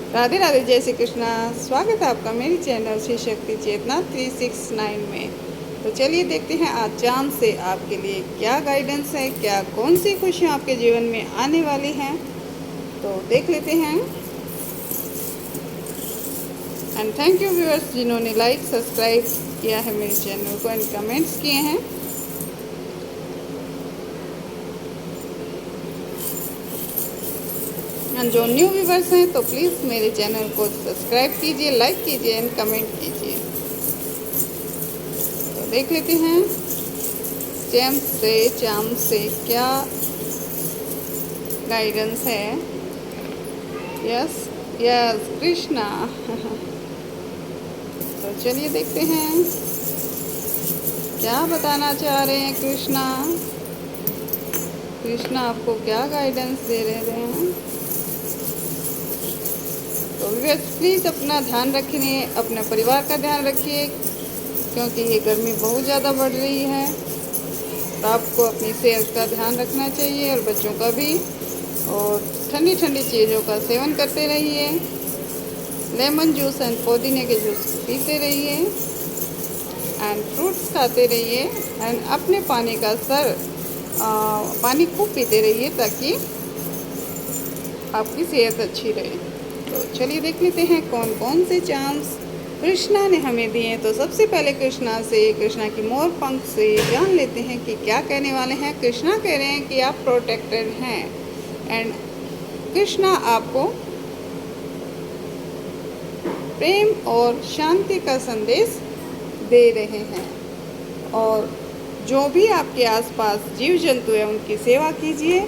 राधे राधे, जय श्री कृष्णा। स्वागत है आपका मेरी चैनल श्री शक्ति चेतना 369 में। तो चलिए देखते हैं आज चांद से आपके लिए क्या गाइडेंस है, क्या कौन सी खुशियाँ आपके जीवन में आने वाली हैं, तो देख लेते हैं। एंड थैंक यू व्यूअर्स जिन्होंने लाइक सब्सक्राइब किया है मेरे चैनल को एंड कमेंट्स किए हैं। एंड जो न्यू व्यूवर्स हैं तो प्लीज़ मेरे चैनल को सब्सक्राइब कीजिए, लाइक कीजिए एंड कमेंट कीजिए। तो देख लेते हैं चांद से क्या गाइडेंस है। Yes yes Krishna. तो चलिए देखते हैं क्या बताना चाह रहे हैं कृष्णा। कृष्णा आपको क्या गाइडेंस दे रहे हैं। तो व्यूअर्स प्लीज़ अपना ध्यान रखिए, अपने परिवार का ध्यान रखिए, क्योंकि ये गर्मी बहुत ज़्यादा बढ़ रही है। तो आपको अपनी सेहत का ध्यान रखना चाहिए और बच्चों का भी। और ठंडी ठंडी चीज़ों का सेवन करते रहिए। लेमन जूस एंड पुदीने के जूस पीते रहिए एंड फ्रूट्स खाते रहिए एंड अपने पानी का पानी खूब पीते रहिए ताकि आपकी सेहत अच्छी रहे। तो चलिए देख लेते हैं कौन कौन से चांस कृष्णा ने हमें दिए। तो सबसे पहले कृष्णा की मोर पंख से जान लेते हैं कि क्या कहने वाले हैं। कृष्णा कह रहे हैं कि आप प्रोटेक्टेड हैं एंड कृष्णा आपको प्रेम और शांति का संदेश दे रहे हैं। और जो भी आपके आसपास जीव जंतु हैं उनकी सेवा कीजिए।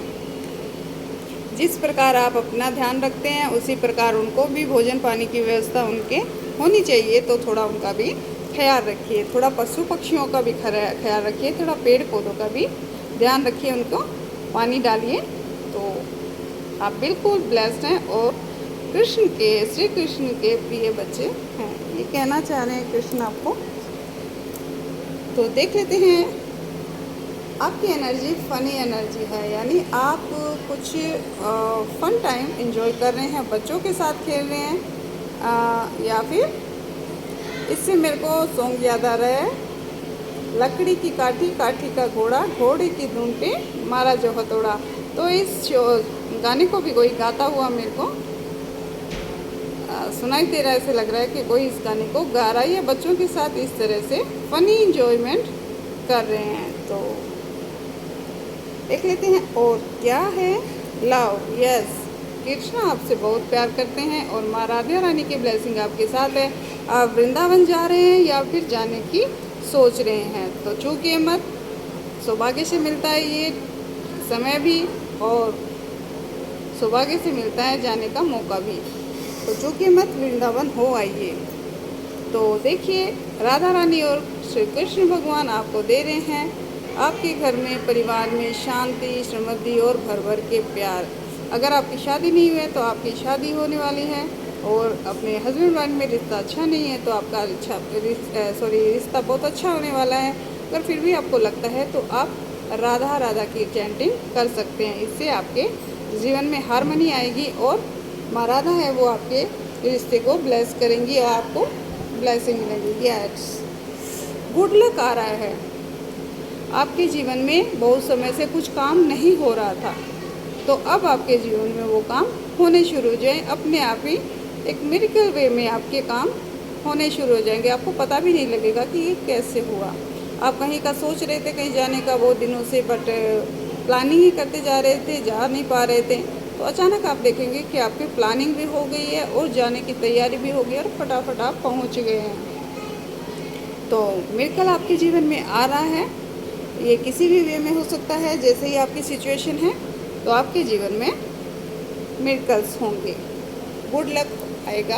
जिस प्रकार आप अपना ध्यान रखते हैं उसी प्रकार उनको भी भोजन पानी की व्यवस्था उनके होनी चाहिए। तो थोड़ा उनका भी ख्याल रखिए, थोड़ा पशु पक्षियों का भी ख्याल रखिए, थोड़ा पेड़ पौधों का भी ध्यान रखिए, उनको पानी डालिए। तो आप बिल्कुल ब्लेस्ड हैं और श्री कृष्ण के प्रिय बच्चे हैं, ये कहना चाह रहे हैं कृष्ण आपको। तो देख लेते हैं आपकी एनर्जी फनी एनर्जी है, यानी आप कुछ फन टाइम एंजॉय कर रहे हैं, बच्चों के साथ खेल रहे हैं। या फिर इससे मेरे को सॉन्ग याद आ रहा है, लकड़ी की काठी काठी का घोड़ा, घोड़े की धुन पे मारा जो हथौड़ा। तो इस गाने को भी कोई गाता हुआ मेरे को सुनाई दे रहा है। ऐसे लग रहा है कि कोई इस गाने को गा रहा है या बच्चों के साथ इस तरह से फनी इंजॉयमेंट कर रहे हैं। तो देख लेते हैं और क्या है। लव, यस कृष्णा आपसे बहुत प्यार करते हैं और माँ राधा रानी की ब्लेसिंग आपके साथ है। आप वृंदावन जा रहे हैं या फिर जाने की सोच रहे हैं तो चूकिए मत, सौभाग्य से मिलता है ये समय भी और सौभाग्य से मिलता है जाने का मौका भी। तो चूकिए मत, वृंदावन हो आइए। तो देखिए राधा रानी और श्री कृष्ण भगवान आपको दे रहे हैं आपके घर में परिवार में शांति, समृद्धि और भर भर के प्यार। अगर आपकी शादी नहीं हुई है तो आपकी शादी होने वाली है और अपने हस्बैंड वाइफ में रिश्ता अच्छा नहीं है तो आपका रिश्ता बहुत अच्छा होने वाला है। अगर फिर भी आपको लगता है तो आप राधा राधा की चैंटिंग कर सकते हैं। इससे आपके जीवन में हार्मनी आएगी और माँ राधा है वो आपके रिश्ते को ब्लेस करेंगी और आपको ब्लेसिंग मिलेगी। यस गुड लक आ रहा है। आपके जीवन में बहुत समय से कुछ काम नहीं हो रहा था तो अब आपके जीवन में वो काम होने शुरू हो जाए। अपने आप ही एक मिरेकल वे में आपके काम होने शुरू हो जाएंगे, आपको पता भी नहीं लगेगा कि ये कैसे हुआ। आप कहीं का सोच रहे थे कहीं जाने का बहुत दिनों से, बट प्लानिंग ही करते जा रहे थे, जा नहीं पा रहे थे। तो अचानक आप देखेंगे कि आपकी प्लानिंग भी हो गई है और जाने की तैयारी भी हो गई और फटाफट आप पहुँच गए हैं। तो मिरेकल आपके जीवन में आ रहा है। ये किसी भी वे में हो सकता है, जैसे ही आपकी सिचुएशन है तो आपके जीवन में मिरेकल्स होंगे। गुड लक आएगा।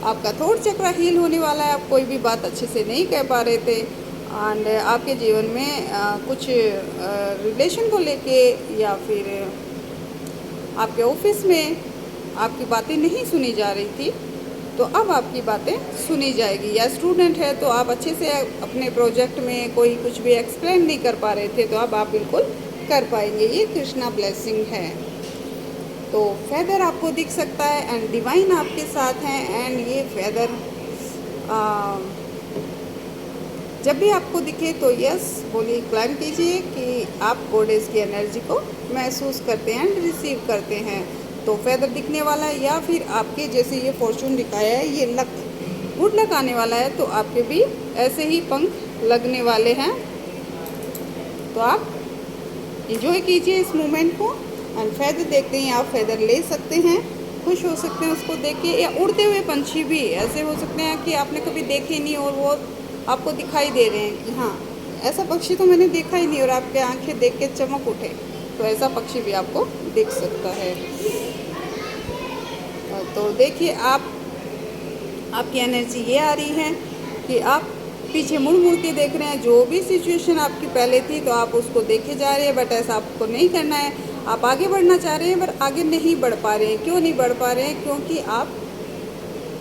आपका थॉट चक्र हील होने वाला है। आप कोई भी बात अच्छे से नहीं कह पा रहे थे एंड आपके जीवन में कुछ रिलेशन को लेके या फिर आपके ऑफिस में आपकी बातें नहीं सुनी जा रही थी तो अब आपकी बातें सुनी जाएगी। या स्टूडेंट है तो आप अच्छे से अपने प्रोजेक्ट में कोई कुछ भी एक्सप्लेन नहीं कर पा रहे थे तो अब आप बिल्कुल कर पाएंगे। ये कृष्णा ब्लेसिंग है। तो फेदर आपको दिख सकता है एंड डिवाइन आपके साथ हैं। एंड ये फेदर जब भी आपको दिखे तो यस बोलिए, क्लाइम कीजिए कि आप गॉडेस की एनर्जी को महसूस करते हैं एंड रिसीव करते हैं। तो फेदर दिखने वाला है, या फिर आपके जैसे ये फॉर्चून दिखाया है, ये लक गुड लक आने वाला है, तो आपके भी ऐसे ही पंख लगने वाले हैं। तो आप इंजॉय कीजिए इस मोमेंट को। एंड फेदर देखते हैं, आप फेदर ले सकते हैं, खुश हो सकते हैं उसको देख के। या उड़ते हुए पंछी भी ऐसे हो सकते हैं कि आपने कभी देखे नहीं और वो आपको दिखाई दे रहे हैं कि हाँ ऐसा पक्षी तो मैंने देखा ही नहीं, और आपके आंखें देख के चमक उठे, तो ऐसा पक्षी भी आपको दिख सकता है। तो देखिए आपकी एनर्जी ये आ रही है कि आप पीछे मुड़ मुड़ के देख रहे हैं। जो भी सिचुएशन आपकी पहले थी तो आप उसको देखे जा रहे हैं, बट ऐसा आपको नहीं करना है। आप आगे बढ़ना चाह रहे हैं पर आगे नहीं बढ़ पा रहे हैं। क्यों नहीं बढ़ पा रहे हैं? क्योंकि आप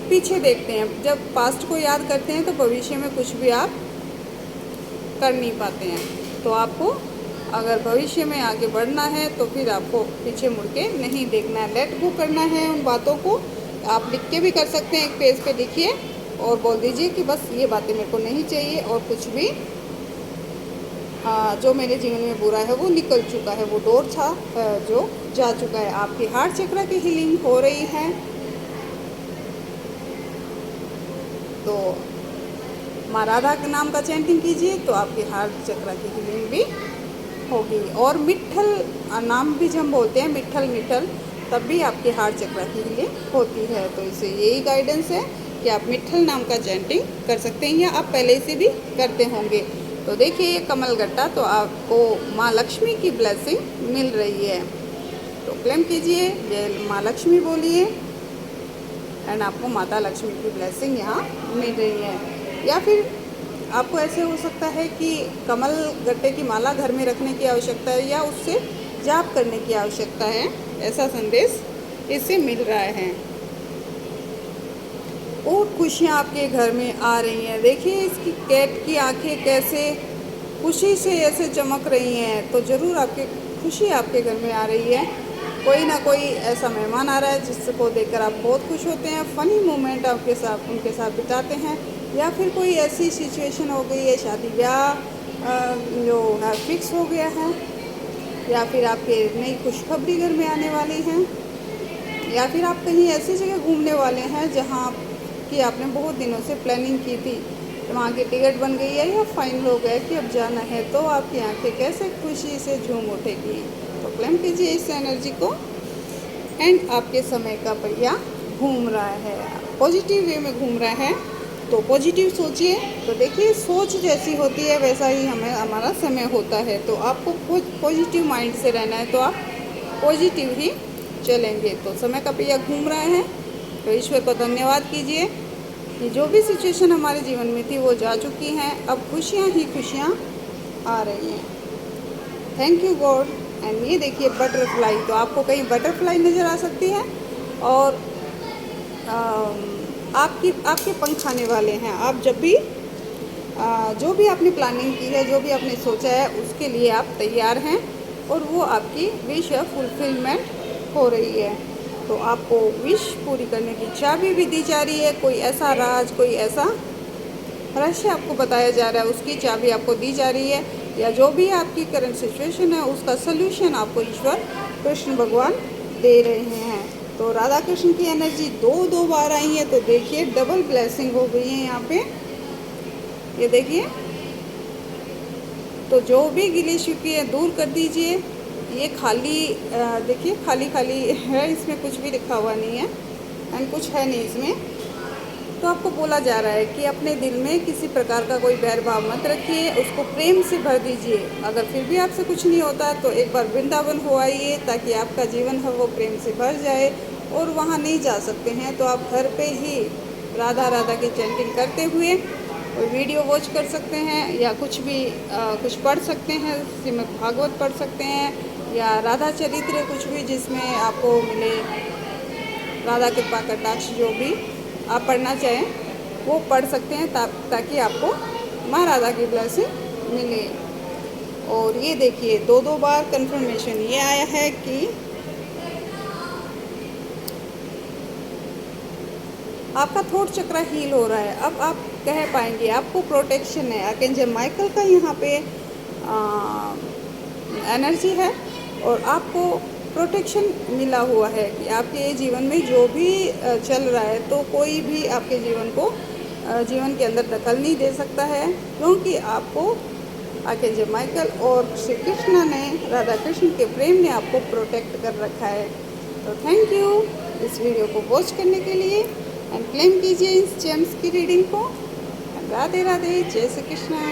पीछे देखते हैं। जब पास्ट को याद करते हैं तो भविष्य में कुछ भी आप कर नहीं पाते हैं। तो आपको अगर भविष्य में आगे बढ़ना है तो फिर आपको पीछे मुड़ के नहीं देखना है, लेट गो करना है उन बातों को। आप लिख के भी कर सकते हैं, एक पेज पे लिखिए और बोल दीजिए कि बस ये बातें मेरे को नहीं चाहिए, और कुछ भी जो मेरे जीवन में बुरा है वो निकल चुका है, वो डोर था जो जा चुका है। आपकी हार्ट चक्र की हीलिंग हो रही है। तो माँ राधा के नाम का चैंटिंग कीजिए तो आपकी हार्ट चक्र की हीलिंग भी होगी। और मिट्ठल नाम भी जब हम बोलते हैं, मिट्ठल मिट्ठल, तब भी आपके हार्ट चक्र की हीलिंग होती है। तो इससे यही गाइडेंस है कि आप मिट्ठल नाम का चैंटिंग कर सकते हैं, या आप पहले से भी करते होंगे। तो देखिए ये कमल गट्टा, तो आपको माँ लक्ष्मी की ब्लेसिंग मिल रही है। तो क्लेम कीजिए, जय माँ लक्ष्मी बोलिए, एंड आपको माता लक्ष्मी की ब्लेसिंग यहाँ मिल रही है। या फिर आपको ऐसे हो सकता है कि कमल गट्टे की माला घर में रखने की आवश्यकता है, या उससे जाप करने की आवश्यकता है, ऐसा संदेश इससे मिल रहा है। और खुशियाँ आपके घर में आ रही हैं। देखिए इसकी कैट की आंखें कैसे खुशी से ऐसे चमक रही हैं। तो ज़रूर आपकी खुशी आपके घर में आ रही है। कोई ना कोई ऐसा मेहमान आ रहा है जिसको देखकर आप बहुत खुश होते हैं, फ़नी मोमेंट आपके साथ उनके साथ बिताते हैं। या फिर कोई ऐसी सिचुएशन हो गई है, शादी ब्याह जो है फिक्स हो गया है, या फिर आपके नई खुशखबरी घर में आने वाली है, या फिर आप कहीं ऐसी जगह घूमने वाले हैं जहाँ कि आपने बहुत दिनों से प्लानिंग की थी, तो वहाँ की टिकट बन गई है या फाइनल हो गया कि अब जाना है, तो आपकी आंखें कैसे खुशी से झूम उठेगी। तो क्लेम कीजिए इस एनर्जी को। एंड आपके समय का पहिया घूम रहा है, पॉजिटिव वे में घूम रहा है। तो पॉजिटिव सोचिए। तो देखिए सोच जैसी होती है वैसा ही हमारा समय होता है। तो आपको पॉजिटिव माइंड से रहना है, तो आप पॉजिटिव ही चलेंगे। तो समय का पहिया घूम रहा है, तो ईश्वर को धन्यवाद कीजिए कि जो भी सिचुएशन हमारे जीवन में थी वो जा चुकी हैं। अब खुशियाँ ही खुशियाँ आ रही हैं। Thank you God. एंड ये देखिए बटरफ्लाई, तो आपको कहीं बटरफ्लाई नज़र आ सकती है, और आपके पंख आने वाले हैं। आप जब भी जो भी आपने प्लानिंग की है, जो भी आपने सोचा है, उसके लिए आप तैयार हैं, और वो आपकी विश फुलफिलमेंट हो रही है। तो आपको विश पूरी करने की चाबी भी दी जा रही है। कोई ऐसा राज, कोई ऐसा रहस्य आपको बताया जा रहा है, उसकी चाबी आपको दी जा रही है। या जो भी आपकी करंट सिचुएशन है उसका सल्यूशन आपको ईश्वर कृष्ण भगवान दे रहे हैं। तो राधा कृष्ण की एनर्जी दो बार आई है। तो देखिए डबल ब्लेसिंग हो गई है यहाँ पे, ये देखिए। तो जो भी गिले शिकवे दूर कर दीजिए। ये खाली देखिए खाली खाली है, इसमें कुछ भी लिखा हुआ नहीं है एंड कुछ है नहीं इसमें। तो आपको बोला जा रहा है कि अपने दिल में किसी प्रकार का कोई बैर भाव मत रखिए, उसको प्रेम से भर दीजिए। अगर फिर भी आपसे कुछ नहीं होता तो एक बार वृंदावन हो आइए, ताकि आपका जीवन है वो प्रेम से भर जाए। और वहाँ नहीं जा सकते हैं तो आप घर पे ही राधा राधा की चैंटिंग करते हुए कोई वीडियो वॉच कर सकते हैं, या कुछ भी कुछ पढ़ सकते हैं, श्रीमद् भागवत पढ़ सकते हैं, या राधा चरित्र कुछ भी जिसमें आपको मिले राधा कृपा कटाक्ष, जो भी आप पढ़ना चाहें वो पढ़ सकते हैं, ताकि आपको माँ राधा की ब्लेसिंग मिले। और ये देखिए दो बार कंफर्मेशन ये आया है कि आपका थॉट चक्र हील हो रहा है। अब आप कह पाएंगे आपको प्रोटेक्शन है। आर्कएंजल माइकल का यहाँ पे एनर्जी है और आपको प्रोटेक्शन मिला हुआ है कि आपके जीवन में जो भी चल रहा है, तो कोई भी आपके जीवन के अंदर दखल नहीं दे सकता है, क्योंकि आपको आर्कएंजल माइकल और श्री कृष्ण ने, राधा कृष्ण के प्रेम ने आपको प्रोटेक्ट कर रखा है। तो थैंक यू इस वीडियो को वॉच करने के लिए एंड क्लेम कीजिए इस जेम्स की रीडिंग को। राधे राधे, जय श्री कृष्ण।